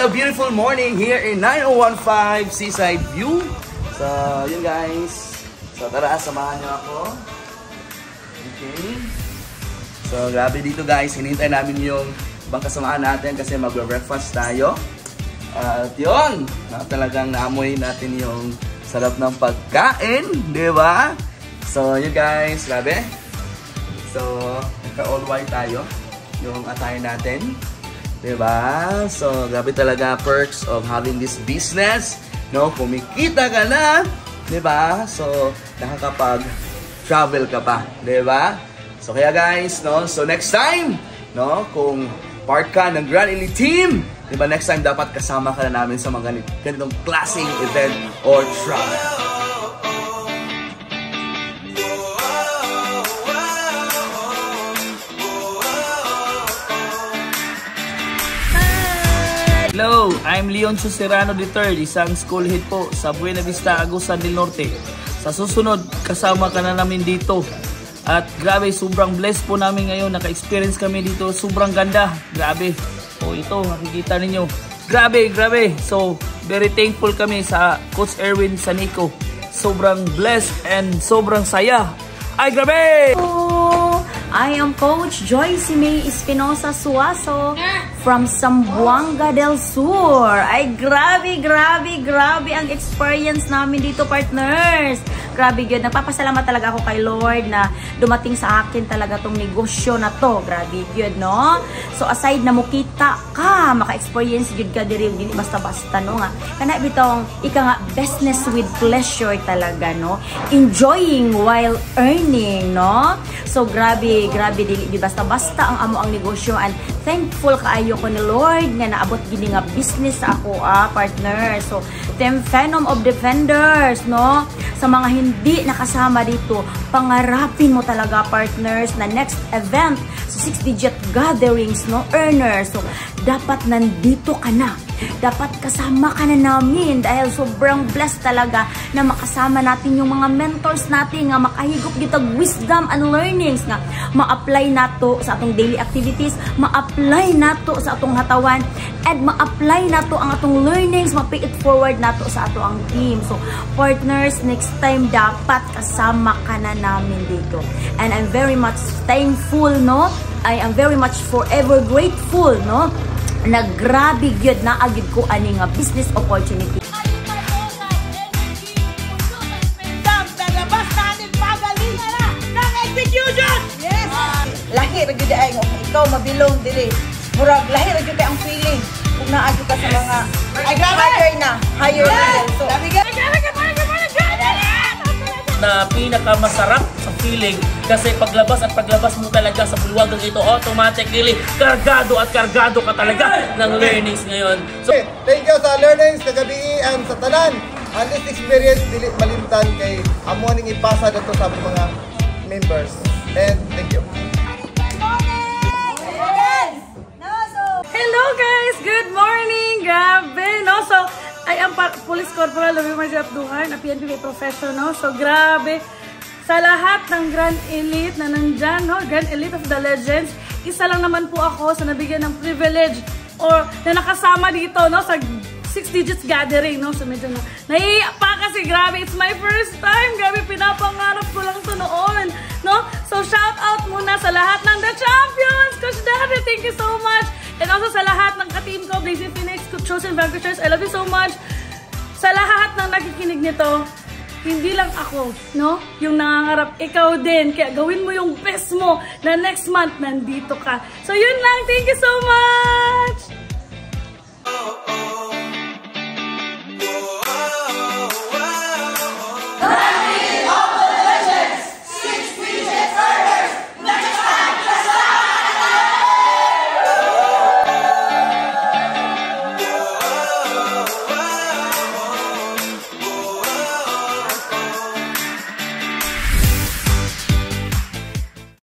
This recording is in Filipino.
a beautiful morning here in 9015 Seaside View. So, yun guys. So, tara, samahan niyo ako. Okay. So, grabe dito guys. Hinintay namin yung ibang kasamahan natin kasi mag-breakfast tayo. At yun, talagang naamoy natin yung sarap ng pagkain, di ba? So, yun guys, grabe. So, nagka-all white tayo. Yung attire natin. Diba? So, grabe talaga perks of having this business. No? Kumikita ka na. Diba? So, nakakapag-travel ka pa. Diba? So, kaya guys, no? So, next time, no? Kung part ka ng Grand Elite Team, diba? Next time, dapat kasama ka na namin sa mga ganitong klaseng event or travel. Hello, I'm Leon Serrano III, isang school head po sa Buena Vista, Agusan del Norte. Sa susunod, kasama ka na namin dito. At grabe, sobrang blessed po namin ngayon. Naka-experience kami dito. Sobrang ganda. Grabe. O ito, makikita ninyo. Grabe, grabe. So, very thankful kami sa Coach Erwin Sanico. Sobrang blessed and sobrang saya. Ay, grabe! I am Coach Joyce May Espinosa Suaso from Zamboanga del Sur. Ay, grabe, grabe, grabe ang experience namin dito, partners. Grabe yun. Nagpapasalamat talaga ako kay Lord na dumating sa akin talaga tong negosyo na to. Grabe yun, no? So, aside na mukita ka, maka-experience yun ka diri, hindi basta-basta, no? Nga. Kana bitong, ika nga, business with pleasure talaga, no? Enjoying while earning, no? So, grabe, grabe, di basta-basta ang amo ang negosyo. And thankful kaayo ko ni Lord nga naabot gini nga business sa ako, partner. So, Team Phenom of Defenders, no? Sa mga hindi nakasama dito, pangarapin mo talaga, partners, na next event, so 6-digit gatherings, no? Earners. So, dapat nandito ka na. Dapat kasama ka na namin dahil sobrang blessed talaga na makasama natin yung mga mentors natin nga makahigop dito wisdom and learnings nga ma-apply nato sa atong daily activities, ma-apply nato sa atong hatawan, and ma-apply nato ang atong learnings, ma-pay it forward nato sa ato ang team. So, partners, next time dapat kasama ka na namin dito. And I'm very much thankful, no? I am very much forever grateful, no? Nagrabe gyud na agid ko ani nga business opportunity. Yes. Lahi ra gyud ay ikaw mabilong diri. Murag lahi ra gyud ang feeling kung naadto ka sa mga higher level. So, na pinakamasarap sa feeling kasi paglabas mo talaga sa bulwagang ito, automatically kargado at kargado ka talaga ng learnings ngayon. So, thank you sa learnings kagabi and sa tanan. And this experience dili malimtan kay amo ning ipasa dito sa mga members. And thank you. Hello guys, good morning. Grabe, no? So, I am Police Corporal Louie Margie Abduhan, na PNP professional. So, grabe. Sa lahat ng Grand Elite na nandyan, no? Grand Elite of the Legends, isa lang naman po ako sa nabigyan ng privilege or na nakasama dito, no? Sa 6 digits gathering, no? So, medyo nahihiya pa kasi grabe. It's my first time. Grabe, pinapangarap ko lang ito noon, no? So, shout out muna sa lahat ng The Champions. Coach Daddy, thank you so much. And also sa lahat ng ka-team ko, Blazing Phoenix, Chosen Vanquishers, I love you so much. Sa lahat ng nakikinig nito, hindi lang ako, no? Yung nangangarap, ikaw din. Kaya gawin mo yung best mo na next month nandito ka. So yun lang, thank you so much!